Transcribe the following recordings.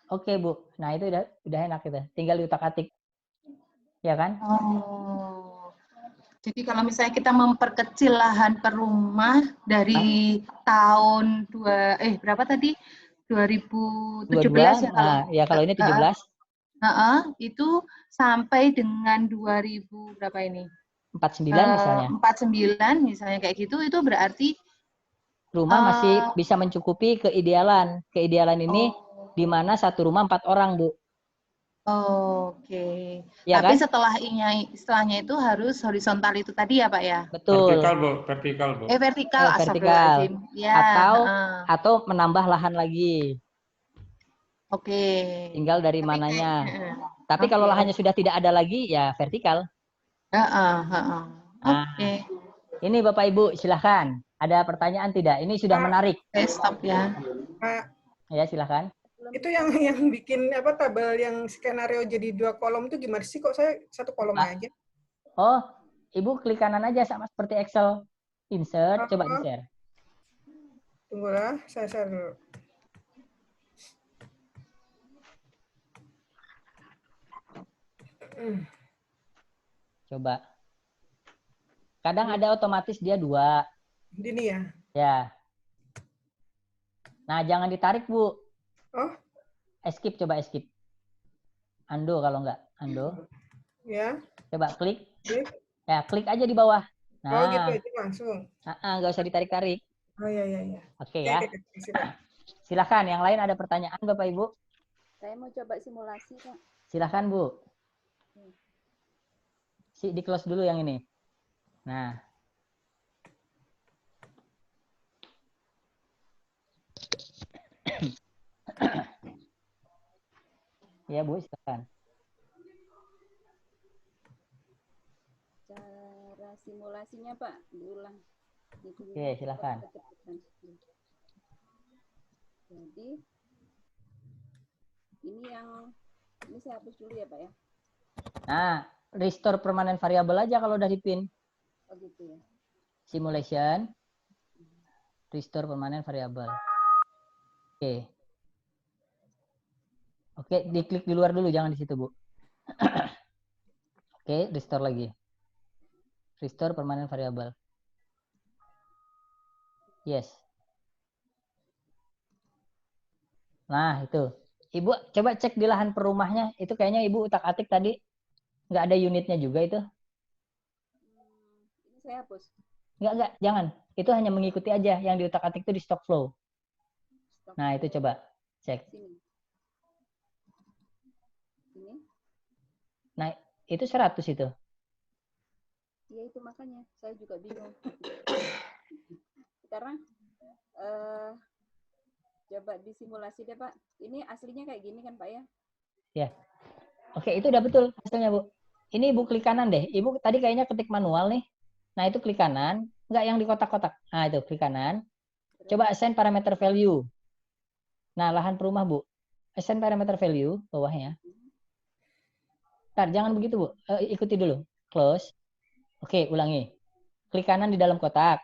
Oke, Bu. Nah, itu udah enak itu. Tinggal diutak-atik. Ya kan? Oh. Jadi kalau misalnya kita memperkecil lahan per rumah dari tahun berapa tadi? 2017 22. ya kalau Nah, ya kalau ini 17. itu sampai dengan 2000 berapa ini? 49 misalnya. 49 misalnya kayak gitu, itu berarti Rumah masih uh, bisa mencukupi keidealan. Keidealan ini di oh, mana satu rumah 4 orang, Bu. oke. Ya Tapi kan? setelahnya itu harus horizontal itu tadi ya Pak ya? Betul. Vertikal, Bu. Vertikal, Vertikal. astagfirullahaladzim. Ya, Atau menambah lahan lagi. oke. Tinggal dari Tapi kayak, mananya. Tapi kalau oke, lahannya oke. sudah tidak ada lagi, ya vertikal. Oke. Nah, ini Bapak Ibu, silahkan. Ada pertanyaan tidak? Ini sudah Pak, menarik. Oke, stop ya. Pak, Ya, silahkan. itu yang bikin apa tabel yang skenario jadi 2 kolom itu gimana sih? Kok saya 1 kolom Pak. aja? Oh, Ibu klik kanan aja sama seperti Excel. Insert, coba Oh, di-share. tunggulah, saya share dulu. Coba. Kadang ada otomatis dia 2. Ini ya. Ya. Nah, jangan ditarik, Bu. Oh, Escape, coba escape. Undo kalau enggak. Undo. ya. Coba klik. Klik. Ya, klik aja di bawah. Oh, gitu Nah, aja langsung. nggak usah ditarik-tarik. Oh, ya. Oke Oke, ya. silakan. Silakan, yang lain ada pertanyaan Bapak Ibu? Saya mau coba simulasi, Pak. Silakan, Bu. Di close dulu yang ini. Nah. Ya, Bu, silakan. Cara simulasinya, Pak, diulang. Oke, silakan. Jadi, ini saya hapus dulu ya, Pak ya. Nah, restore permanent variable aja kalau udah dipin. Oh gitu ya. Simulation. Restore permanent variable. Oke. Oke, diklik di luar dulu, jangan di situ, Bu. Oke, restore lagi. Restore permanent variable. Yes. Nah, itu. Ibu coba cek di lahan per rumahnya. Itu kayaknya Ibu utak-atik tadi. Nggak ada unitnya juga itu. Ini saya hapus. Nggak. Jangan. Itu hanya mengikuti aja. Yang di utak-atik itu di stock flow. Nah, itu coba. Cek. Ini. Nah, itu 100 itu. Iya, itu makanya. Saya juga bingung. Sekarang, coba disimulasi deh, Pak. Ini aslinya kayak gini kan, Pak ya? Ya. Oke, itu udah betul hasilnya, Bu. Ini Ibu klik kanan deh. Ibu tadi kayaknya ketik manual nih. Nah, itu klik kanan. Nggak yang di kotak-kotak. Nah, itu klik kanan. Coba assign parameter value. Nah, lahan perumah, Bu. Assign parameter value, bawahnya. Ntar, jangan begitu, Bu. Ikuti dulu. Close. Oke, ulangi. Klik kanan di dalam kotak.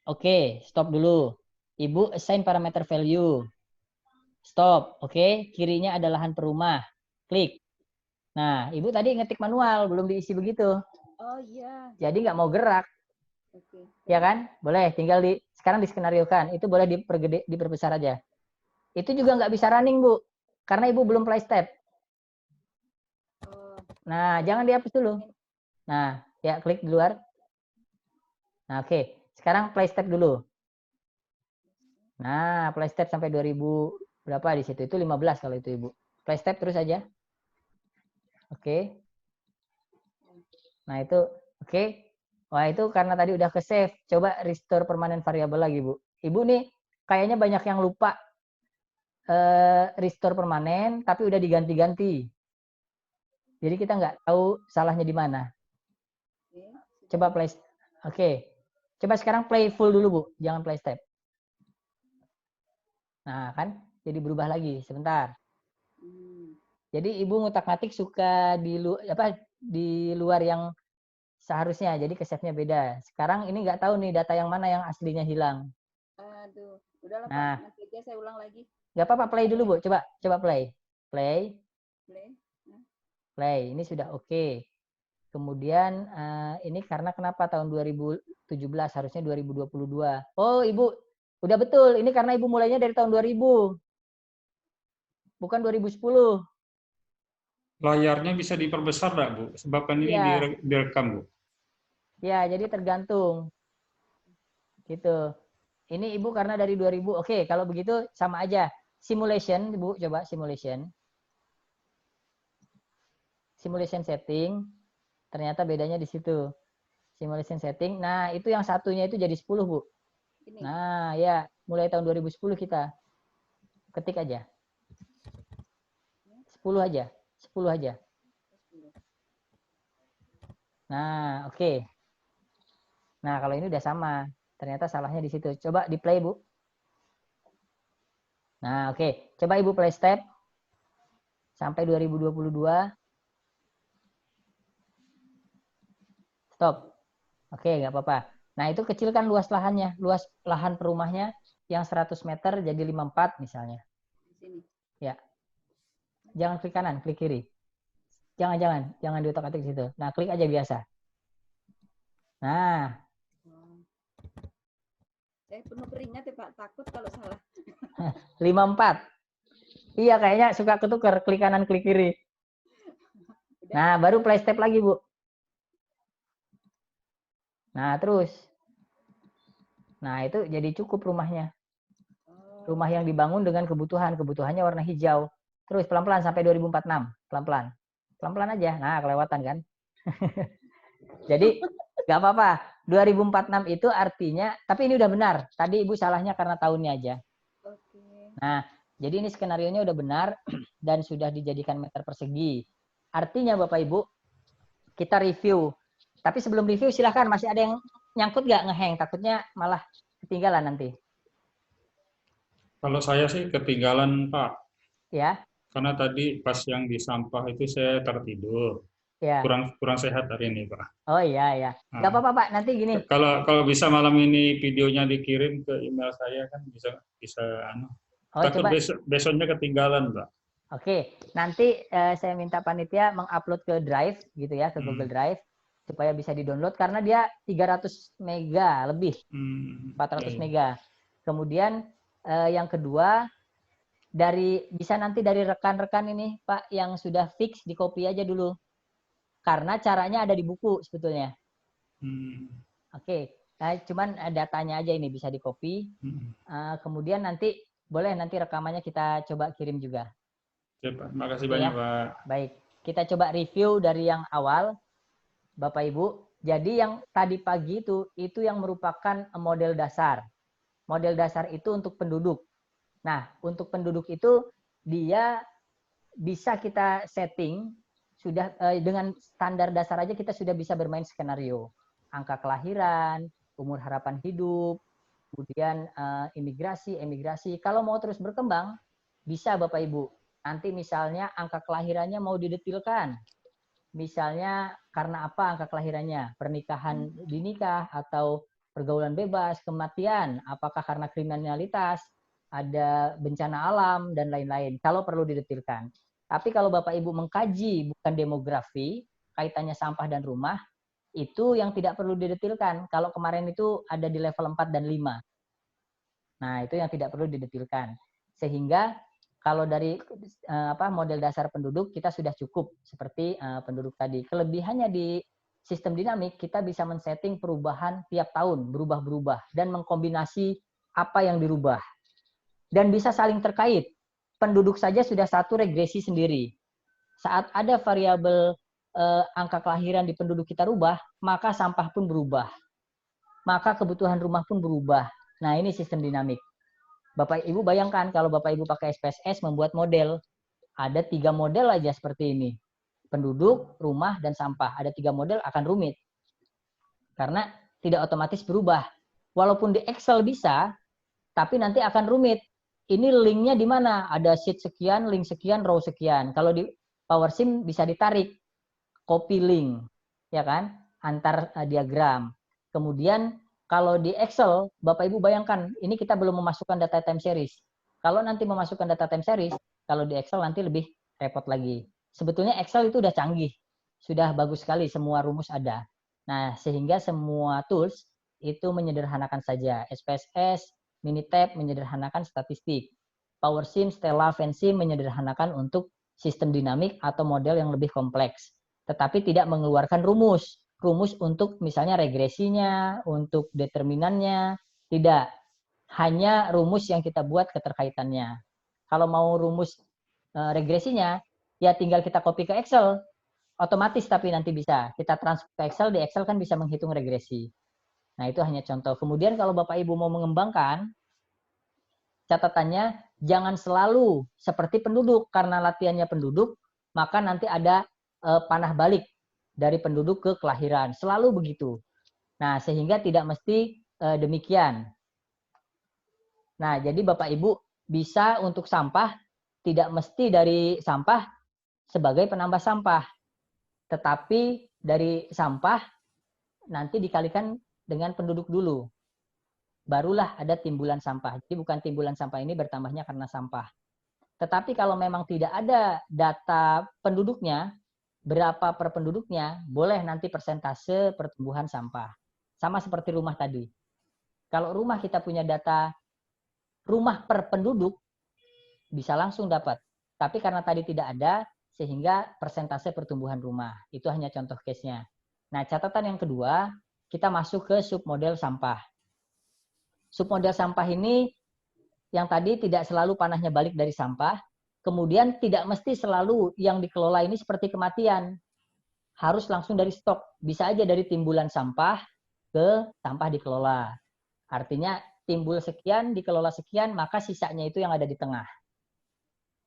Oke, stop dulu. Ibu assign parameter value. Stop. Oke, kirinya ada lahan perumah. Klik. Nah, Ibu tadi ngetik manual, belum diisi begitu. Oh iya. Jadi nggak mau gerak. Oke. Ya kan? Boleh, tinggal sekarang diskenariokan. Itu boleh diperbesar aja. Itu juga nggak bisa running, Bu. Karena Ibu belum play step. Nah, jangan dihapus dulu. Nah, ya klik di luar. Nah, oke. Sekarang play step dulu. Nah, play step sampai 2000 berapa di situ? Itu 15 kalau itu, Ibu. Play step terus aja. Oke. Nah, itu oke. Wah, itu karena tadi udah ke save. Coba restore permanent variable lagi, Bu. Ibu nih kayaknya banyak yang lupa restore permanen, tapi udah diganti-ganti. Jadi kita nggak tahu salahnya di mana. Coba play. Oke. Coba sekarang play full dulu, Bu. Jangan play step. Nah, kan jadi berubah lagi. Sebentar. Jadi Ibu ngutak-ngatik suka di luar yang seharusnya. Jadi ke save-nya beda. Sekarang ini nggak tahu nih data yang mana yang aslinya hilang. Aduh, udahlah Nah, Pak. Nanti aja saya ulang lagi. nggak apa-apa, play dulu, Bu. Coba play. play, Play. play. Ini sudah oke. Kemudian ini karena kenapa tahun 2017 harusnya 2022. Oh, Ibu, udah betul. Ini karena Ibu mulainya dari tahun 2000. Bukan 2010. Layarnya bisa diperbesar nggak, Bu? Sebab kan ini Iya. direkam, Bu. Ya, jadi tergantung. Gitu. Ini Ibu karena dari 2000. Oke, kalau begitu sama aja. Simulation, Ibu, coba simulation. Simulation setting. Ternyata bedanya di situ. Simulation setting. Nah, itu yang satunya itu jadi 10, Bu. Ini. Nah, ya, mulai tahun 2010 kita. Ketik aja. 10 aja. 10 aja. Nah, oke. Nah, kalau ini udah sama. Ternyata salahnya di situ. Coba di play, Bu. Nah, oke. Coba Ibu play step. Sampai 2022. Stop. Oke, nggak apa-apa. Nah, itu kecilkan luas lahannya. Luas lahan perumahnya yang 100 meter jadi 54 misalnya. Di sini. Ya. Jangan klik kanan, klik kiri. Jangan diotak-atik di situ. Nah, klik aja biasa. Nah, Saya penuh keringat ya Pak, takut kalau salah. 54. Iya, kayaknya suka ketukar klik kanan, klik kiri. Nah, baru play step lagi, Bu. Nah, terus. Nah, itu jadi cukup rumahnya. Rumah yang dibangun dengan kebutuhannya warna hijau. Terus pelan-pelan sampai 2046. Pelan-pelan. Pelan-pelan aja. Nah, kelewatan kan. Jadi, nggak apa-apa. 2046 itu artinya, tapi ini udah benar. Tadi Ibu salahnya karena tahunnya aja. Oke. Nah, jadi ini skenarionya udah benar dan sudah dijadikan meter persegi. Artinya Bapak Ibu, kita review. Tapi sebelum review silahkan, masih ada yang nyangkut nggak ngehang? Takutnya malah ketinggalan nanti. Kalau saya sih ketinggalan, Pak. Ya, Karena tadi pas yang di sampah itu saya tertidur. ya. Kurang sehat hari ini, Pak. Oh iya, ya. Nggak apa-apa Pak, nanti gini. Kalau bisa malam ini videonya dikirim ke email saya kan bisa Oh, takut coba. besoknya ketinggalan, Pak. Oke, nanti saya minta panitia mengupload ke Drive gitu ya, ke Google Drive supaya bisa di-download karena dia 300 mega lebih. 400 mega. Kemudian yang kedua bisa nanti dari rekan-rekan ini Pak yang sudah fix di copy aja dulu. Karena caranya ada di buku sebetulnya. Oke, nah, cuman datanya aja ini bisa di copy. Kemudian nanti boleh nanti rekamannya kita coba kirim juga. Oke, Pak. Terima kasih banyak, ya. Pak. Baik, kita coba review dari yang awal, Bapak Ibu. Jadi yang tadi pagi itu yang merupakan model dasar. Model dasar itu untuk penduduk. Nah, untuk penduduk itu dia bisa kita setting sudah dengan standar dasar aja kita sudah bisa bermain skenario. Angka kelahiran, umur harapan hidup, kemudian emigrasi. Kalau mau terus berkembang, bisa Bapak Ibu. Nanti misalnya angka kelahirannya mau didetilkan. Misalnya karena apa angka kelahirannya? Pernikahan dinikah atau pergaulan bebas, kematian, apakah karena kriminalitas, ada bencana alam, dan lain-lain. Kalau perlu didetilkan. Tapi kalau Bapak Ibu mengkaji bukan demografi, kaitannya sampah dan rumah, itu yang tidak perlu didetilkan. Kalau kemarin itu ada di level 4 dan 5. Nah, itu yang tidak perlu didetilkan. Sehingga kalau dari model dasar penduduk kita sudah cukup seperti penduduk tadi. Kelebihannya di sistem dinamik kita bisa men-setting perubahan tiap tahun, berubah-berubah dan mengkombinasi apa yang dirubah. Dan bisa saling terkait. Penduduk saja sudah satu regresi sendiri. Saat ada variabel angka kelahiran di penduduk kita rubah, maka sampah pun berubah. Maka kebutuhan rumah pun berubah. Nah, ini sistem dinamik. Bapak Ibu bayangkan kalau Bapak Ibu pakai SPSS membuat model, ada 3 model aja seperti ini. Penduduk, rumah, dan sampah. Ada 3 model akan rumit. Karena tidak otomatis berubah. Walaupun di Excel bisa, tapi nanti akan rumit. Ini linknya di mana? Ada sheet sekian, link sekian, row sekian. Kalau di PowerSim bisa ditarik. Copy link. Ya kan? Antar diagram. Kemudian kalau di Excel, Bapak Ibu bayangkan, ini kita belum memasukkan data time series. Kalau nanti memasukkan data time series, Kalau di Excel nanti lebih repot lagi. Sebetulnya Excel itu udah canggih, sudah bagus sekali, semua rumus ada. Nah, sehingga semua tools itu menyederhanakan saja. SPSS, Minitab menyederhanakan statistik. PowerSim, Stella, Fansim menyederhanakan untuk sistem dinamik atau model yang lebih kompleks. Tetapi tidak mengeluarkan rumus. Rumus untuk misalnya regresinya, untuk determinannya, tidak. Hanya rumus yang kita buat keterkaitannya. Kalau mau rumus regresinya, ya tinggal kita copy ke Excel. Otomatis tapi nanti bisa. Kita transfer ke Excel, di Excel kan bisa menghitung regresi. Nah, itu hanya contoh. Kemudian kalau Bapak Ibu mau mengembangkan, catatannya jangan selalu seperti penduduk. Karena latihannya penduduk, maka nanti ada panah balik dari penduduk ke kelahiran. Selalu begitu. Nah, sehingga tidak mesti demikian. Nah, jadi Bapak Ibu bisa untuk sampah, tidak mesti dari sampah sebagai penambah sampah. Tetapi dari sampah nanti dikalikan dengan penduduk dulu. Barulah ada timbulan sampah. Jadi bukan timbulan sampah ini bertambahnya karena sampah. Tetapi kalau memang tidak ada data penduduknya, berapa per penduduknya, boleh nanti persentase pertumbuhan sampah. Sama seperti rumah tadi. Kalau rumah kita punya data rumah per penduduk, bisa langsung dapat. Tapi karena tadi tidak ada, sehingga persentase pertumbuhan rumah. Itu hanya contoh case-nya. Nah, catatan yang kedua, kita masuk ke submodel sampah. Submodel sampah ini yang tadi tidak selalu panahnya balik dari sampah, kemudian tidak mesti selalu yang dikelola ini seperti kematian. Harus langsung dari stok. Bisa aja dari timbulan sampah ke sampah dikelola. Artinya timbul sekian, dikelola sekian, maka sisanya itu yang ada di tengah.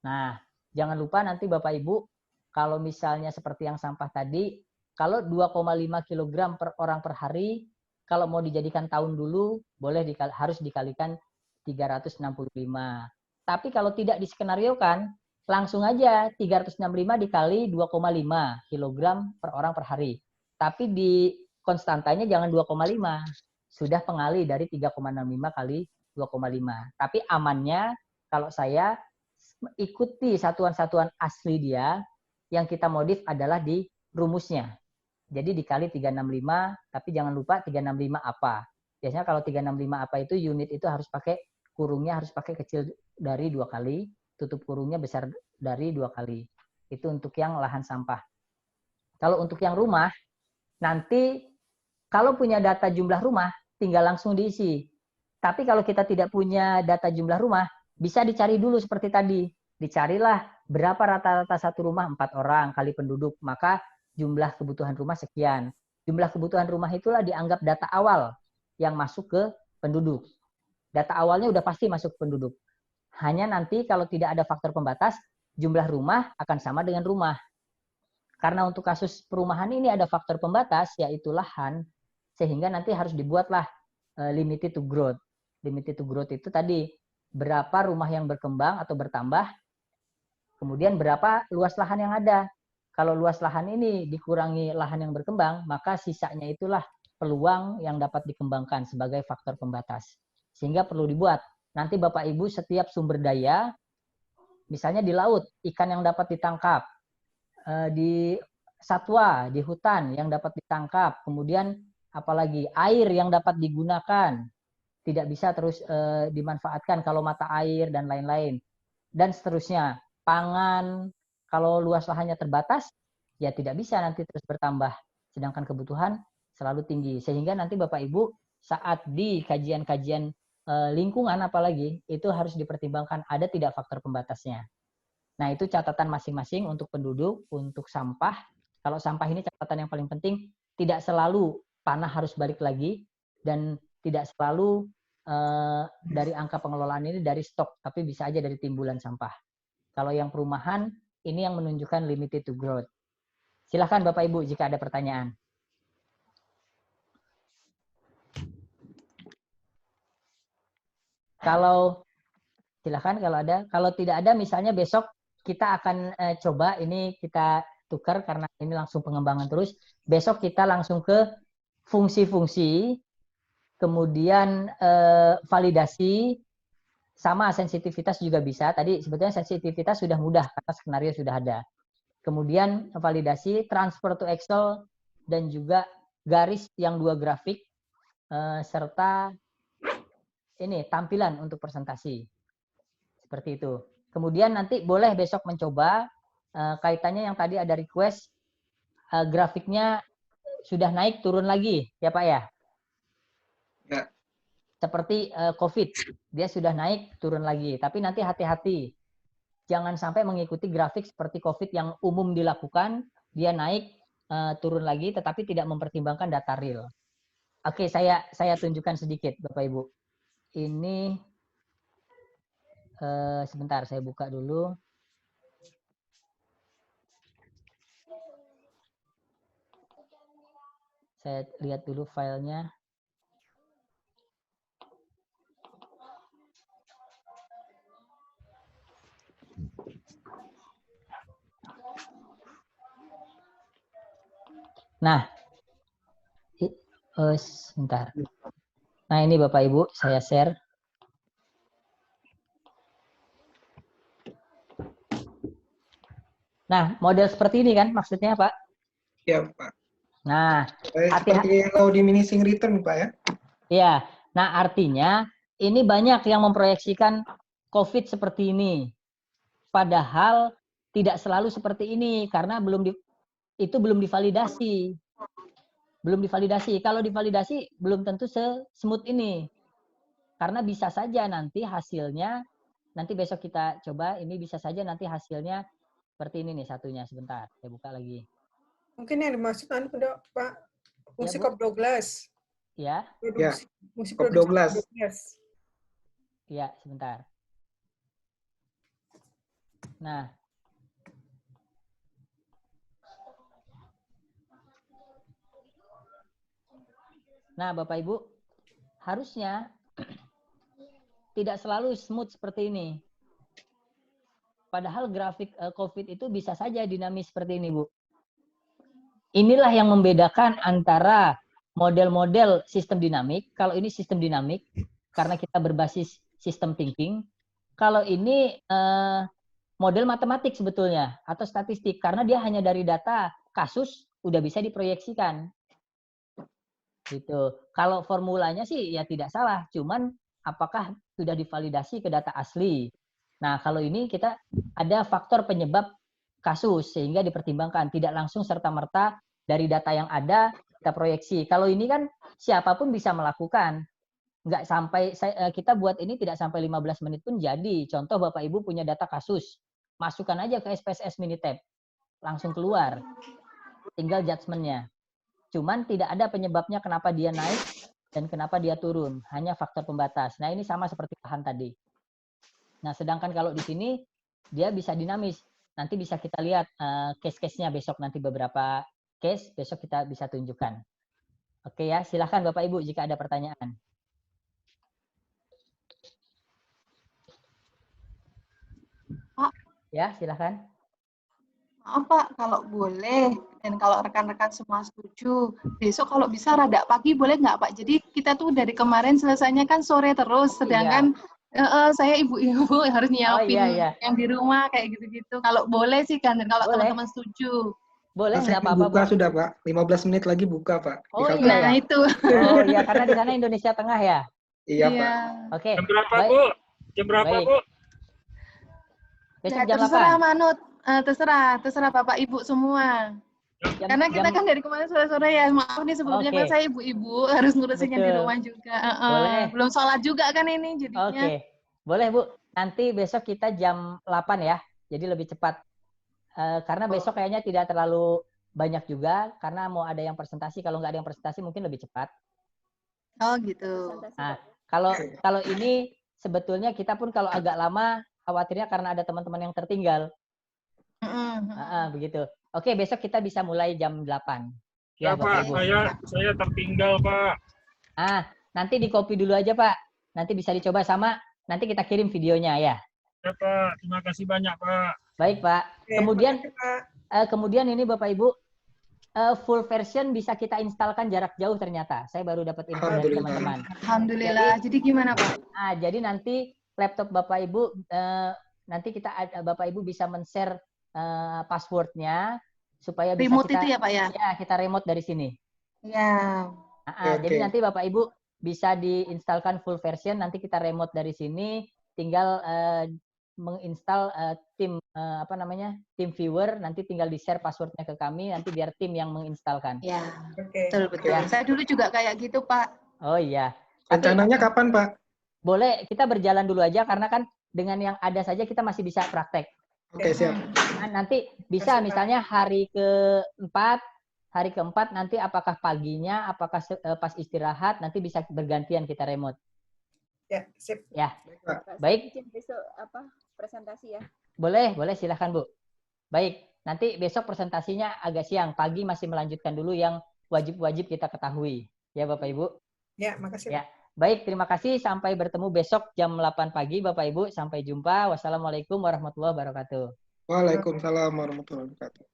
Nah, jangan lupa nanti Bapak Ibu, kalau misalnya seperti yang sampah tadi, kalau 2,5 kg per orang per hari, kalau mau dijadikan tahun dulu, harus dikalikan 365. Tapi kalau tidak diskenariokan, langsung aja 365 dikali 2,5 kg per orang per hari. Tapi di konstantanya jangan 2,5. Sudah pengali dari 3,65 kali 2,5. Tapi amannya kalau saya ikuti satuan-satuan asli dia, yang kita modif adalah di rumusnya. Jadi dikali 365, tapi jangan lupa 365 apa. Biasanya kalau 365 apa itu unit itu harus pakai kurungnya harus pakai kecil dari 2 kali, tutup kurungnya besar dari 2 kali. Itu untuk yang lahan sampah. Kalau untuk yang rumah, nanti kalau punya data jumlah rumah, tinggal langsung diisi. Tapi kalau kita tidak punya data jumlah rumah, bisa dicari dulu seperti tadi. Dicarilah berapa rata-rata satu rumah 4 orang kali penduduk. Maka jumlah kebutuhan rumah sekian. Jumlah kebutuhan rumah itulah dianggap data awal yang masuk ke penduduk. Data awalnya udah pasti masuk ke penduduk. Hanya nanti kalau tidak ada faktor pembatas, jumlah rumah akan sama dengan rumah. Karena untuk kasus perumahan ini ada faktor pembatas, yaitu lahan, sehingga nanti harus dibuatlah limited to growth. Limited to growth itu tadi, berapa rumah yang berkembang atau bertambah, kemudian berapa luas lahan yang ada. Kalau luas lahan ini dikurangi lahan yang berkembang, maka sisanya itulah peluang yang dapat dikembangkan sebagai faktor pembatas. Sehingga perlu dibuat. Nanti Bapak Ibu setiap sumber daya, misalnya di laut, ikan yang dapat ditangkap, di satwa, di hutan yang dapat ditangkap, kemudian apalagi air yang dapat digunakan, tidak bisa terus dimanfaatkan kalau mata air dan lain-lain. Dan seterusnya, pangan, kalau luas lahannya terbatas, ya tidak bisa nanti terus bertambah. Sedangkan kebutuhan selalu tinggi. Sehingga nanti Bapak Ibu saat di kajian-kajian lingkungan apalagi, itu harus dipertimbangkan ada tidak faktor pembatasnya. Nah, itu catatan masing-masing untuk penduduk, untuk sampah. Kalau sampah ini catatan yang paling penting, tidak selalu panah harus balik lagi, dan tidak selalu dari angka pengelolaan ini dari stok, tapi bisa aja dari timbulan sampah. Kalau yang perumahan, ini yang menunjukkan limited to growth. Silahkan Bapak Ibu jika ada pertanyaan. Kalau silahkan kalau ada. Kalau tidak ada, misalnya besok kita akan coba, ini kita tukar karena ini langsung pengembangan terus. Besok kita langsung ke fungsi-fungsi, kemudian validasi, sama sensitivitas juga bisa. Tadi sebetulnya sensitivitas sudah mudah karena skenario sudah ada. Kemudian validasi, transfer to Excel, dan juga garis yang 2 grafik, serta ini tampilan untuk presentasi. Seperti itu. Kemudian nanti boleh besok mencoba kaitannya yang tadi ada request, grafiknya sudah naik turun lagi, ya Pak ya? Ya. Seperti COVID, dia sudah naik turun lagi. Tapi nanti hati-hati, jangan sampai mengikuti grafik seperti COVID yang umum dilakukan, dia naik turun lagi, tetapi tidak mempertimbangkan data real. Oke, saya tunjukkan sedikit, Bapak Ibu. Ini sebentar, saya buka dulu. Saya lihat dulu filenya. Nah, sebentar. Nah, ini Bapak Ibu, saya share. Nah, model seperti ini kan maksudnya, Pak? Ya, Pak. Nah, seperti yang kalau diminishing return, Pak ya? Iya. Nah, artinya ini banyak yang memproyeksikan COVID seperti ini. Padahal tidak selalu seperti ini karena itu belum divalidasi. Belum divalidasi. Kalau divalidasi belum tentu se-smooth ini. Karena bisa saja nanti hasilnya, nanti besok kita coba, ini bisa saja nanti hasilnya seperti ini nih satunya. Sebentar, saya buka lagi. Mungkin yang dimaksud Pak, fungsi Ya, Bu. COP12. Ya. Fungsi COP12. Iya, sebentar. Nah. Nah, Bapak Ibu, harusnya tidak selalu smooth seperti ini. Padahal grafik COVID itu bisa saja dinamis seperti ini, Bu. Inilah yang membedakan antara model-model sistem dinamik. Kalau ini sistem dinamik, karena kita berbasis sistem thinking. Kalau ini model matematik sebetulnya, atau statistik. Karena dia hanya dari data kasus, udah bisa diproyeksikan. Gitu. Kalau formulanya sih ya tidak salah, cuman apakah sudah divalidasi ke data asli. Nah, kalau ini kita ada faktor penyebab kasus sehingga dipertimbangkan, tidak langsung serta-merta dari data yang ada kita proyeksi. Kalau ini kan siapapun bisa melakukan. Nggak sampai kita buat ini tidak sampai 15 menit pun jadi. Contoh Bapak Ibu punya data kasus, masukkan aja ke SPSS Minitab. Langsung keluar. Tinggal judgement-nya. Cuman tidak ada penyebabnya kenapa dia naik dan kenapa dia turun. Hanya faktor pembatas. Nah, ini sama seperti lahan tadi. Nah, sedangkan kalau di sini dia bisa dinamis. Nanti bisa kita lihat case-case-nya besok, nanti beberapa case besok kita bisa tunjukkan. Oke ya, silahkan Bapak Ibu jika ada pertanyaan. Pak. Ya, silahkan. Maaf Pak, kalau boleh dan kalau rekan-rekan semua setuju, besok kalau bisa rada pagi boleh nggak Pak? Jadi kita tuh dari kemarin selesainya kan sore terus, sedangkan saya ibu-ibu harus nyiapin yang di rumah kayak gitu-gitu. Kalau boleh sih kan, dan kalau teman-teman setuju. Boleh, nggak apa-apa. Buka sudah Pak, 15 menit lagi buka Pak. Oh iya, nah itu. Oh iya, karena di sana Indonesia Tengah ya. Iya Pak. Oke. Jam berapa Bu? Jam berapa Bu? Besok jam 8. Terserah Manut. Terserah Bapak Ibu semua. Karena kita kan dari kemarin sore-sore ya, maaf nih sebelumnya kan saya ibu-ibu harus ngurusinnya di rumah juga. Belum sholat juga kan ini jadinya. Oke, boleh Bu. Nanti besok kita jam 8 ya, jadi lebih cepat. Karena besok kayaknya tidak terlalu banyak juga, karena mau ada yang presentasi. Kalau nggak ada yang presentasi mungkin lebih cepat. Oh gitu. Nah, kalau ini sebetulnya kita pun kalau agak lama khawatirnya karena ada teman-teman yang tertinggal. Begitu. Oke, besok kita bisa mulai jam 8. Ya Pak, saya tertinggal Pak. Nanti di copy dulu aja Pak. Nanti bisa dicoba sama, nanti kita kirim videonya ya. Ya Pak, terima kasih banyak Pak. Baik Pak. Kemudian ini Bapak Ibu, full version bisa kita instalkan jarak jauh ternyata. Saya baru dapat info dari teman-teman. Alhamdulillah. Jadi gimana Pak? Jadi nanti laptop Bapak Ibu nanti Bapak Ibu bisa men-share passwordnya supaya bisa Remote kita itu ya Pak ya? ya kita remote dari sini. Ya. Jadi nanti Bapak Ibu bisa diinstalkan full version, nanti kita remote dari sini, tinggal menginstal tim tim viewer, nanti tinggal di-share passwordnya ke kami, nanti biar tim yang menginstalkan. Ya. Oke. Betul. Ya. Saya dulu juga kayak gitu Pak. Oh iya. Tapi Rencananya kapan, Pak? boleh kita berjalan dulu aja karena kan dengan yang ada saja kita masih bisa praktek. Oke, siap. Nah, nanti bisa misalnya hari keempat nanti apakah paginya, apakah pas istirahat, nanti bisa bergantian kita remote. Ya, sip. Ya, Pak, baik. saya izin besok presentasi ya. Boleh silahkan Bu. Baik, nanti besok presentasinya agak siang, pagi masih melanjutkan dulu yang wajib-wajib kita ketahui. Ya Bapak Ibu. Ya, makasih. Ya. Baik, terima kasih. Sampai bertemu besok jam 8 pagi Bapak Ibu. Sampai jumpa. Wassalamualaikum warahmatullahi wabarakatuh. Waalaikumsalam warahmatullahi wabarakatuh.